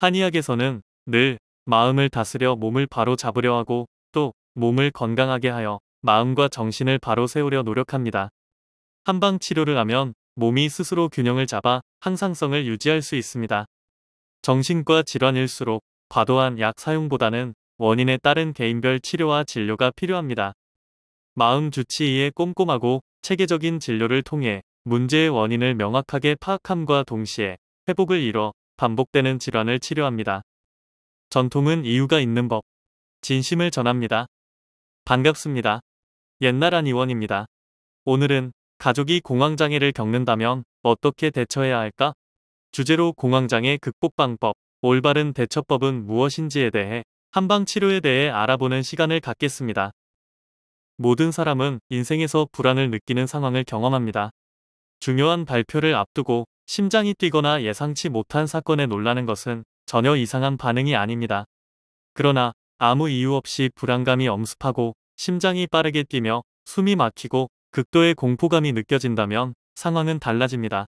한의학에서는 늘 마음을 다스려 몸을 바로 잡으려 하고 또 몸을 건강하게 하여 마음과 정신을 바로 세우려 노력합니다. 한방 치료를 하면 몸이 스스로 균형을 잡아 항상성을 유지할 수 있습니다. 정신과 질환일수록 과도한 약 사용보다는 원인에 따른 개인별 치료와 진료가 필요합니다. 마음 주치의의 꼼꼼하고 체계적인 진료를 통해 문제의 원인을 명확하게 파악함과 동시에 회복을 이뤄 반복되는 질환을 치료합니다. 전통은 이유가 있는 법. 진심을 전합니다. 반갑습니다. 옛날 한의원입니다. 오늘은 가족이 공황장애를 겪는다면 어떻게 대처해야 할까? 주제로 공황장애 극복 방법, 올바른 대처법은 무엇인지에 대해 한방 치료에 대해 알아보는 시간을 갖겠습니다. 모든 사람은 인생에서 불안을 느끼는 상황을 경험합니다. 중요한 발표를 앞두고 심장이 뛰거나 예상치 못한 사건에 놀라는 것은 전혀 이상한 반응이 아닙니다. 그러나 아무 이유 없이 불안감이 엄습하고 심장이 빠르게 뛰며 숨이 막히고 극도의 공포감이 느껴진다면 상황은 달라집니다.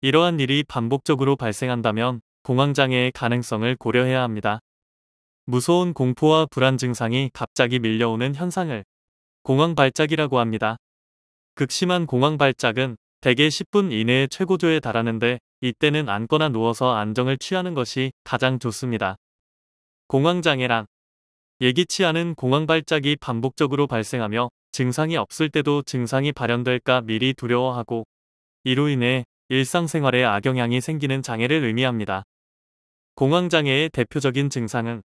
이러한 일이 반복적으로 발생한다면 공황장애의 가능성을 고려해야 합니다. 무서운 공포와 불안 증상이 갑자기 밀려오는 현상을 공황발작이라고 합니다. 극심한 공황발작은 대개 10분 이내에 최고조에 달하는데 이때는 앉거나 누워서 안정을 취하는 것이 가장 좋습니다. 공황장애란 예기치 않은 공황발작이 반복적으로 발생하며 증상이 없을 때도 증상이 발현될까 미리 두려워하고 이로 인해 일상생활에 악영향이 생기는 장애를 의미합니다. 공황장애의 대표적인 증상은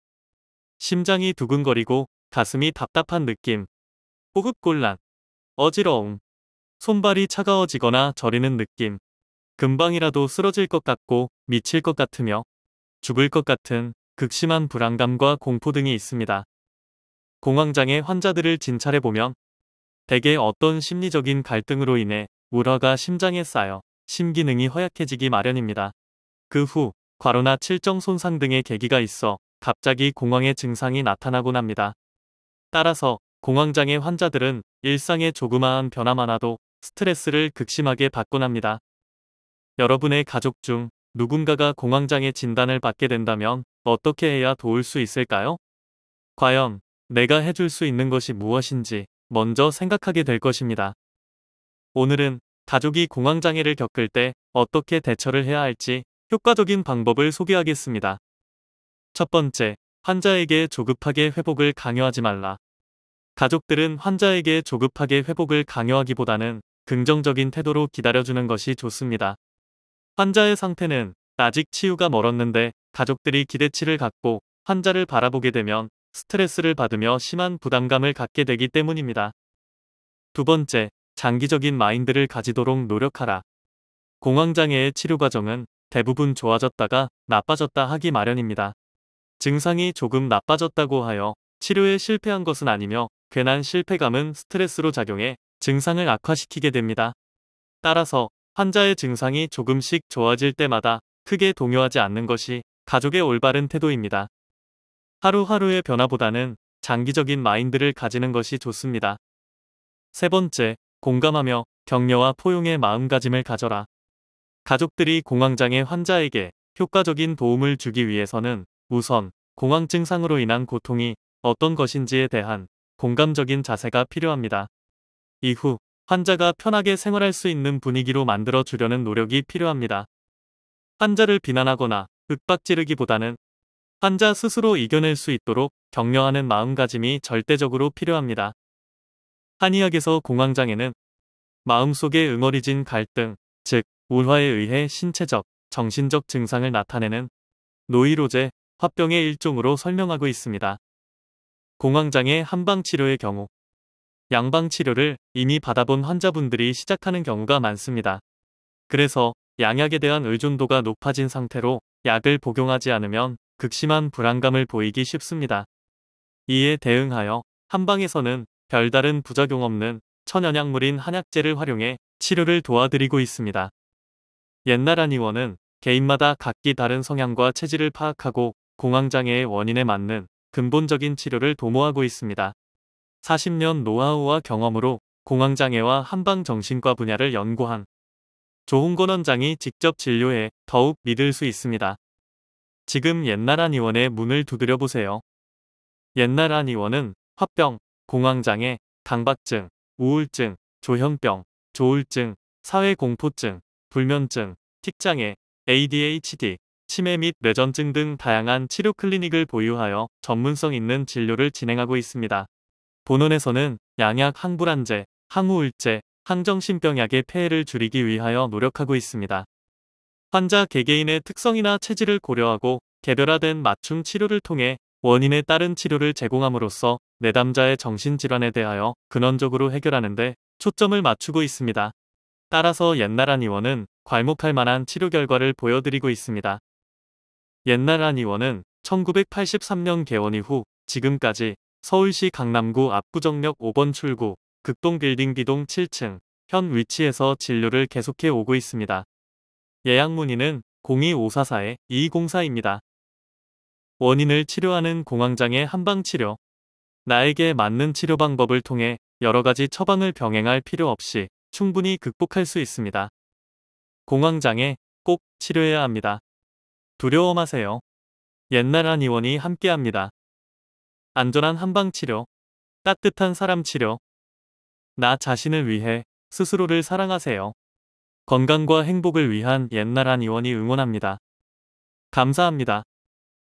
심장이 두근거리고 가슴이 답답한 느낌, 호흡곤란, 어지러움, 손발이 차가워지거나 저리는 느낌, 금방이라도 쓰러질 것 같고 미칠 것 같으며 죽을 것 같은 극심한 불안감과 공포 등이 있습니다. 공황장애 환자들을 진찰해보면 대개 어떤 심리적인 갈등으로 인해 우려가 심장에 쌓여 심기능이 허약해지기 마련입니다. 그 후 과로나 칠정 손상 등의 계기가 있어 갑자기 공황의 증상이 나타나곤 합니다. 따라서 공황장애 환자들은 일상의 조그마한 변화만 와도 스트레스를 극심하게 받곤 합니다. 여러분의 가족 중 누군가가 공황장애 진단을 받게 된다면 어떻게 해야 도울 수 있을까요? 과연 내가 해줄 수 있는 것이 무엇인지 먼저 생각하게 될 것입니다. 오늘은 가족이 공황장애를 겪을 때 어떻게 대처를 해야 할지 효과적인 방법을 소개하겠습니다. 첫 번째, 환자에게 조급하게 회복을 강요하지 말라. 가족들은 환자에게 조급하게 회복을 강요하기보다는 긍정적인 태도로 기다려주는 것이 좋습니다. 환자의 상태는 아직 치유가 멀었는데 가족들이 기대치를 갖고 환자를 바라보게 되면 스트레스를 받으며 심한 부담감을 갖게 되기 때문입니다. 두 번째, 장기적인 마인드를 가지도록 노력하라. 공황장애의 치료 과정은 대부분 좋아졌다가 나빠졌다 하기 마련입니다. 증상이 조금 나빠졌다고 하여 치료에 실패한 것은 아니며 괜한 실패감은 스트레스로 작용해 증상을 악화시키게 됩니다. 따라서 환자의 증상이 조금씩 좋아질 때마다 크게 동요하지 않는 것이 가족의 올바른 태도입니다. 하루하루의 변화보다는 장기적인 마인드를 가지는 것이 좋습니다. 세 번째, 공감하며 격려와 포용의 마음가짐을 가져라. 가족들이 공황장애 환자에게 효과적인 도움을 주기 위해서는 우선 공황 증상으로 인한 고통이 어떤 것인지에 대한 공감적인 자세가 필요합니다. 이후 환자가 편하게 생활할 수 있는 분위기로 만들어 주려는 노력이 필요합니다. 환자를 비난하거나 윽박지르기보다는 환자 스스로 이겨낼 수 있도록 격려하는 마음가짐이 절대적으로 필요합니다. 한의학에서 공황장애는 마음속에 응어리진 갈등, 즉 우화에 의해 신체적, 정신적 증상을 나타내는 노이로제, 화병의 일종으로 설명하고 있습니다. 공황장애 한방치료의 경우 양방치료를 이미 받아본 환자분들이 시작하는 경우가 많습니다. 그래서 양약에 대한 의존도가 높아진 상태로 약을 복용하지 않으면 극심한 불안감을 보이기 쉽습니다. 이에 대응하여 한방에서는 별다른 부작용 없는 천연약물인 한약재를 활용해 치료를 도와드리고 있습니다. 옛날 한의원은 개인마다 각기 다른 성향과 체질을 파악하고 공황장애의 원인에 맞는 근본적인 치료를 도모하고 있습니다. 40년 노하우와 경험으로 공황장애와 한방정신과 분야를 연구한 조홍건 원장이 직접 진료해 더욱 믿을 수 있습니다. 지금 옛날 한의원의 문을 두드려 보세요. 옛날 한의원은 화병, 공황장애, 강박증, 우울증, 조현병, 조울증, 사회공포증, 불면증, 틱장애, ADHD, 치매 및 뇌전증 등 다양한 치료 클리닉을 보유하여 전문성 있는 진료를 진행하고 있습니다. 본원에서는 양약 항불안제, 항우울제, 항정신병약의 폐해를 줄이기 위하여 노력하고 있습니다. 환자 개개인의 특성이나 체질을 고려하고 개별화된 맞춤 치료를 통해 원인에 따른 치료를 제공함으로써 내담자의 정신질환에 대하여 근원적으로 해결하는 데 초점을 맞추고 있습니다. 따라서 옛날 한의원은 괄목할 만한 치료 결과를 보여드리고 있습니다. 옛날 한의원은 1983년 개원 이후 지금까지 서울시 강남구 압구정역 5번 출구 극동 빌딩 B동 7층 현 위치에서 진료를 계속해 오고 있습니다. 예약 문의는 02544-2204입니다. 원인을 치료하는 공황장애 한방치료. 나에게 맞는 치료 방법을 통해 여러 가지 처방을 병행할 필요 없이 충분히 극복할 수 있습니다. 공황장애 꼭 치료해야 합니다. 두려워 마세요. 옛날 한의원이 함께합니다. 안전한 한방치료, 따뜻한 사람치료. 나 자신을 위해 스스로를 사랑하세요. 건강과 행복을 위한 옛날 한의원이 응원합니다. 감사합니다.